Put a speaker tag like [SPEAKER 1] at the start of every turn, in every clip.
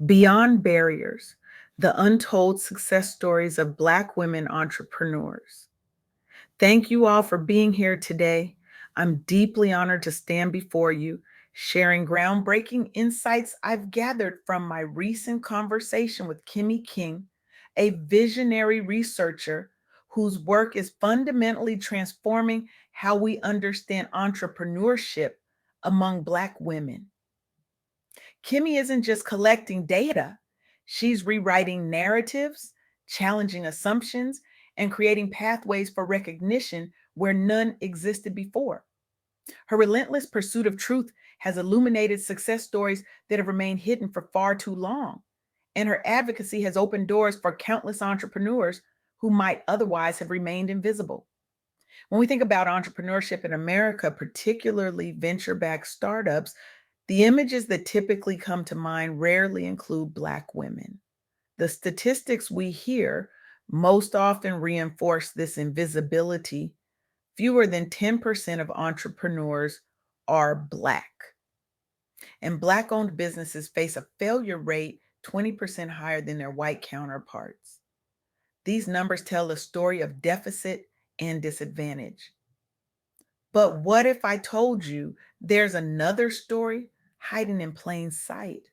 [SPEAKER 1] Beyond Barriers: The Untold Success Stories of Black Women Entrepreneurs. Thank you all for being here today. I'm deeply honored to stand before you, sharing groundbreaking insights I've gathered from my recent conversation with Kimmy King, a visionary researcher whose work is fundamentally transforming how we understand entrepreneurship among Black women. Kimmy isn't just collecting data, she's rewriting narratives, challenging assumptions, and creating pathways for recognition where none existed before. Her relentless pursuit of truth has illuminated success stories that have remained hidden for far too long, and her advocacy has opened doors for countless entrepreneurs who might otherwise have remained invisible. When we think about entrepreneurship in America, particularly venture backed startups, the images that typically come to mind rarely include Black women. The statistics we hear most often reinforce this invisibility. Fewer than 10% of entrepreneurs are Black, and Black owned businesses face a failure rate 20% higher than their white counterparts. These numbers tell a story of deficit and disadvantage. But what if I told you there's another story hiding in plain sight?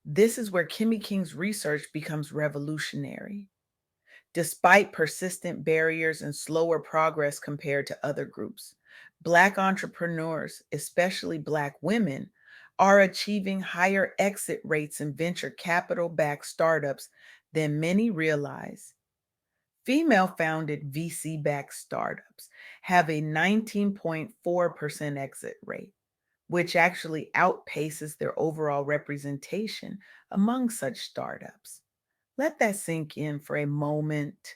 [SPEAKER 1] This is where Kimmy King's research becomes revolutionary. Despite persistent barriers and slower progress compared to other groups, Black entrepreneurs, especially Black women, are achieving higher exit rates in venture capital backed startups than many realize. Female founded VC backed startups have a 19.4% exit rate, which actually outpaces their overall representation among such startups. Let that sink in for a moment.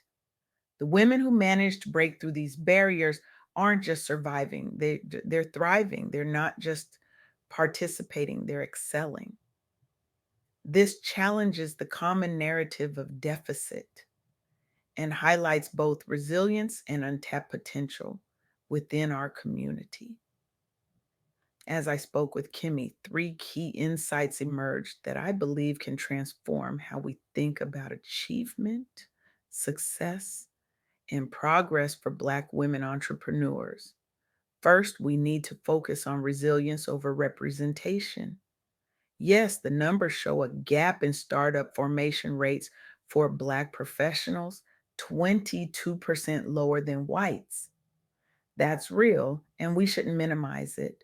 [SPEAKER 1] The women who manage to break through these barriers aren't just surviving, they're thriving. They're not just participating, they're excelling. This challenges the common narrative of deficit and highlights both resilience and untapped potential within our community. As I spoke with Kimmy, three key insights emerged that I believe can transform how we think about achievement, success, and progress for Black women entrepreneurs. First, we need to focus on resilience over representation. Yes, the numbers show a gap in startup formation rates for Black professionals, 22% lower than whites. That's real, and we shouldn't minimize it.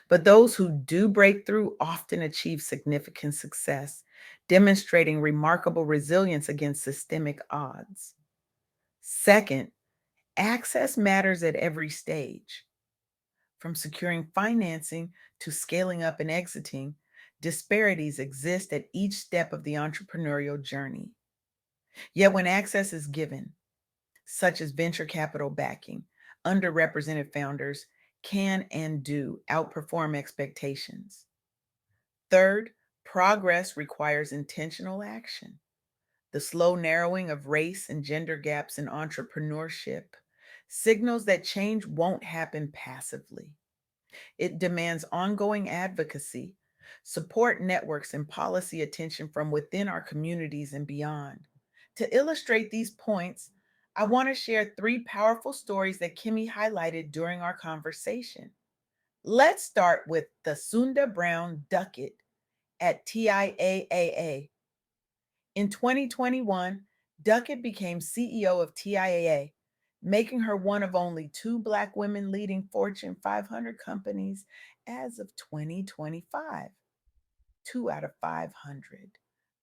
[SPEAKER 1] But those who do break through often achieve significant success, demonstrating remarkable resilience against systemic odds. Second, access matters at every stage. From securing financing to scaling up and exiting, disparities exist at each step of the entrepreneurial journey. Yet, when access is given, such as venture capital backing, underrepresented founders can and do outperform expectations. Third, progress requires intentional action. The slow narrowing of race and gender gaps in entrepreneurship signals that change won't happen passively. It demands ongoing advocacy, support networks, and policy attention from within our communities and beyond. To illustrate these points, I want to share three powerful stories that Kimmy highlighted during our conversation. Let's start with the Sunda Brown Duckett at TIAAA. In 2021, Duckett became CEO of TIAA, making her one of only two Black women leading Fortune 500 companies as of 2025. Two out of 500,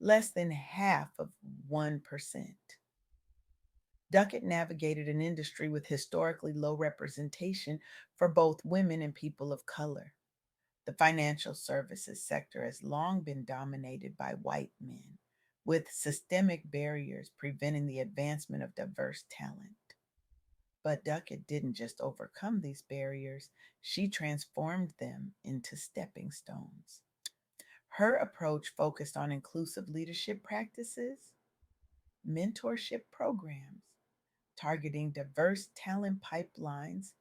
[SPEAKER 1] less than half of 1%. Duckett navigated an industry with historically low representation for both women and people of color. The financial services sector has long been dominated by white men, with systemic barriers preventing the advancement of diverse talent. But Duckett didn't just overcome these barriers, she transformed them into stepping stones. Her approach focused on inclusive leadership practices, mentorship programs, targeting diverse talent pipelines,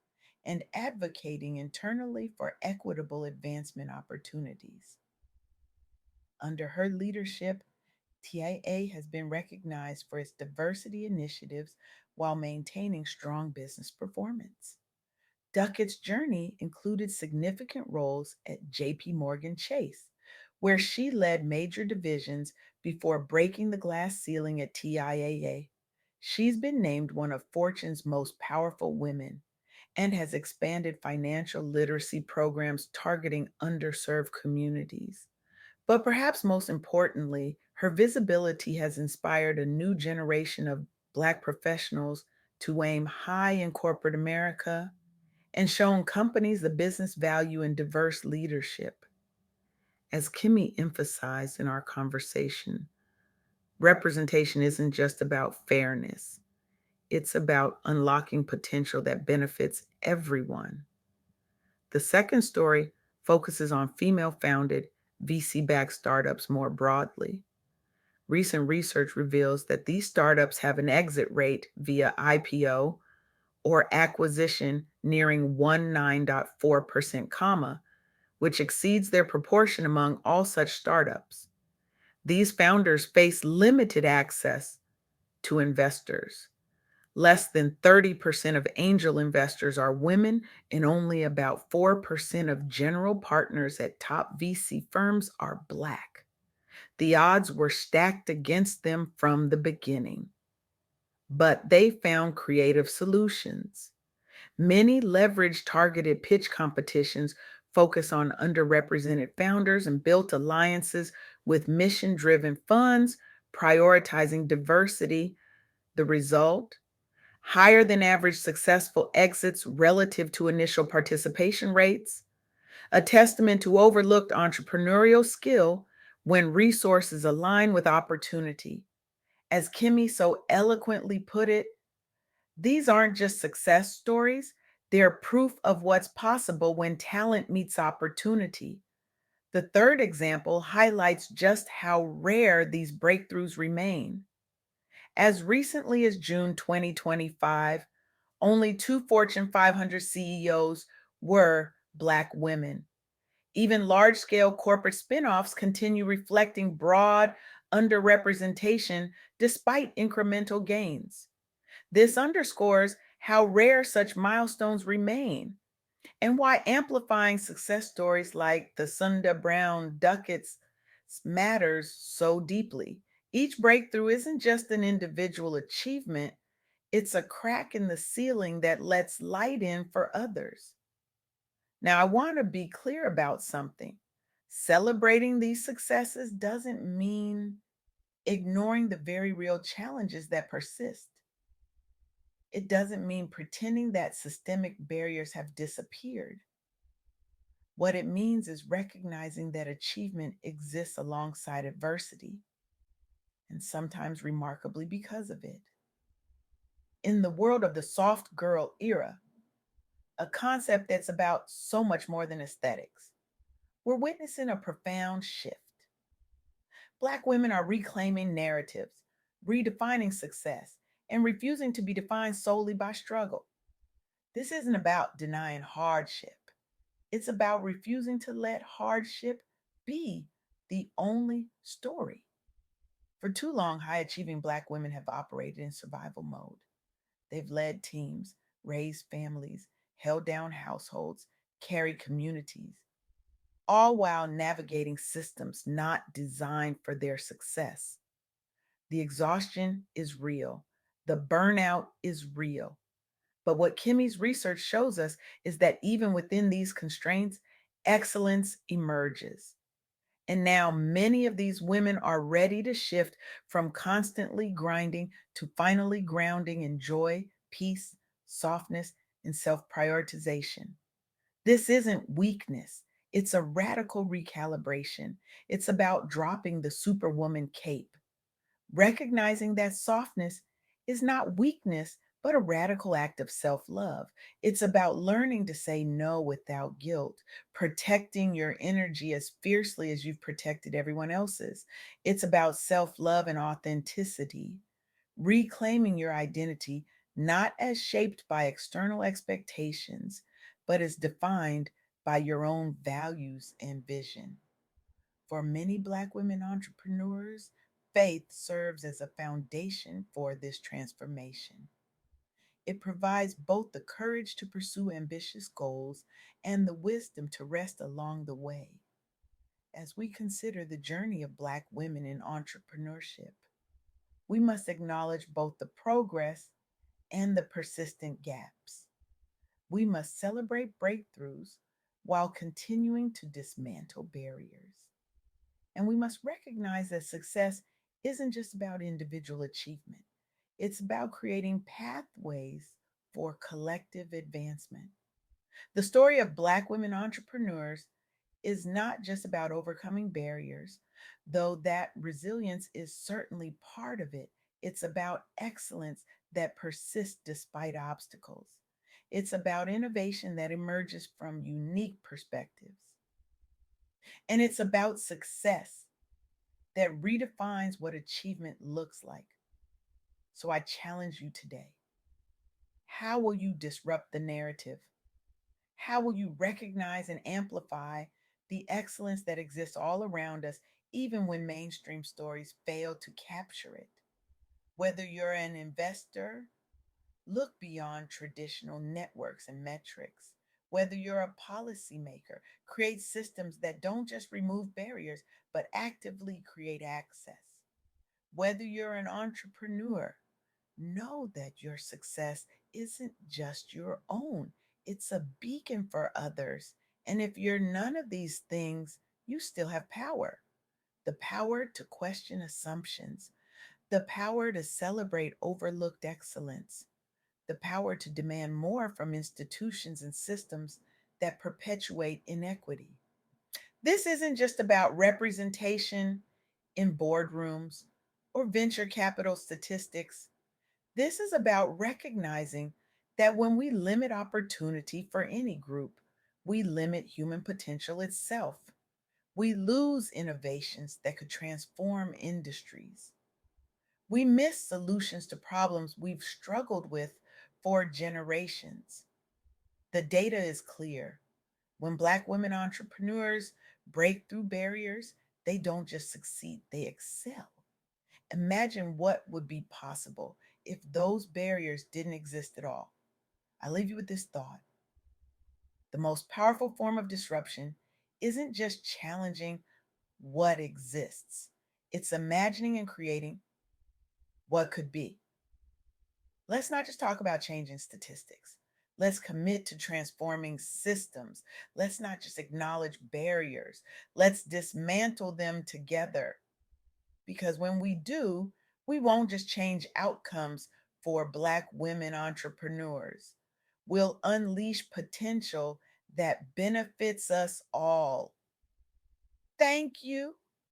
[SPEAKER 1] and advocating internally for equitable advancement opportunities. Under her leadership, TIA has been recognized for its diversity initiatives while maintaining strong business performance. Duckett's journey included significant roles at JP Morgan Chase, where she led major divisions before breaking the glass ceiling at TIAA. She's been named one of Fortune's most powerful women and has expanded financial literacy programs targeting underserved communities. But perhaps most importantly, her visibility has inspired a new generation of Black professionals to aim high in corporate America and shown companies the business value in diverse leadership. As Kimmy emphasized in our conversation, representation isn't just about fairness, it's about unlocking potential that benefits everyone. The second story focuses on female founded VC backed startups more broadly. Recent research reveals that these startups have an exit rate via IPO or acquisition nearing 19.4%, which exceeds their proportion among all such startups. These founders face limited access to investors. Less than 30% of angel investors are women, and only about 4% of general partners at top VC firms are Black. The odds were stacked against them from the beginning, but they found creative solutions. Many leveraged targeted pitch competitions, focus on underrepresented founders, and built alliances with mission driven funds, prioritizing diversity. The result? Higher than average successful exits relative to initial participation rates, a testament to overlooked entrepreneurial skill when resources align with opportunity. As Kimmy so eloquently put it, these aren't just success stories, they're proof of what's possible when talent meets opportunity. The third example highlights just how rare these breakthroughs remain. As recently as June 2025, only two Fortune 500 CEOs were Black women. Even large scale corporate spinoffs continue reflecting broad underrepresentation despite incremental gains. This underscores how rare such milestones remain and why amplifying success stories like the Sunda Brown Duckett's matters so deeply. Each breakthrough isn't just an individual achievement, it's a crack in the ceiling that lets light in for others. Now, I want to be clear about something. Celebrating these successes doesn't mean ignoring the very real challenges that persist. It doesn't mean pretending that systemic barriers have disappeared. What it means is recognizing that achievement exists alongside adversity, and sometimes remarkably because of it. In the world of the soft girl era, a concept that's about so much more than aesthetics, we're witnessing a profound shift. Black women are reclaiming narratives, redefining success, and refusing to be defined solely by struggle. This isn't about denying hardship. It's about refusing to let hardship be the only story. For too long, high achieving Black women have operated in survival mode. They've led teams, raised families, held down households, carried communities, all while navigating systems not designed for their success. The exhaustion is real, the burnout is real. But what Kimmy's research shows us is that even within these constraints, excellence emerges. And now many of these women are ready to shift from constantly grinding to finally grounding in joy, peace, softness, and self prioritization. This isn't weakness, it's a radical recalibration. It's about dropping the superwoman cape, recognizing that softness is not weakness, but a radical act of self love. It's about learning to say no without guilt, protecting your energy as fiercely as you've protected everyone else's. It's about self love and authenticity, reclaiming your identity not as shaped by external expectations, but as defined by your own values and vision. For many Black women entrepreneurs, faith serves as a foundation for this transformation. It provides both the courage to pursue ambitious goals and the wisdom to rest along the way. As we consider the journey of Black women in entrepreneurship, we must acknowledge both the progress and the persistent gaps. We must celebrate breakthroughs while continuing to dismantle barriers. And we must recognize that success isn't just about individual achievement, it's about creating pathways for collective advancement. The story of Black women entrepreneurs is not just about overcoming barriers, though that resilience is certainly part of it. It's about excellence that persists despite obstacles. It's about innovation that emerges from unique perspectives. And it's about success that redefines what achievement looks like. So I challenge you today. How will you disrupt the narrative? How will you recognize and amplify the excellence that exists all around us, even when mainstream stories fail to capture it? Whether you're an investor, look beyond traditional networks and metrics. Whether you're a policymaker, create systems that don't just remove barriers, but actively create access. Whether you're an entrepreneur, know that your success isn't just your own, it's a beacon for others. And if you're none of these things, you still have power: the power to question assumptions, the power to celebrate overlooked excellence, the power to demand more from institutions and systems that perpetuate inequity. This isn't just about representation in boardrooms or venture capital statistics. This is about recognizing that when we limit opportunity for any group, we limit human potential itself. We lose innovations that could transform industries. We miss solutions to problems we've struggled with for generations. The data is clear. When Black women entrepreneurs break through barriers, they don't just succeed, they excel. Imagine what would be possible if those barriers didn't exist at all. I leave you with this thought: the most powerful form of disruption isn't just challenging what exists, it's imagining and creating what could be. Let's not just talk about changing statistics. Let's commit to transforming systems. Let's not just acknowledge barriers. Let's dismantle them together. Because when we do, we won't just change outcomes for Black women entrepreneurs. We'll unleash potential that benefits us all. Thank you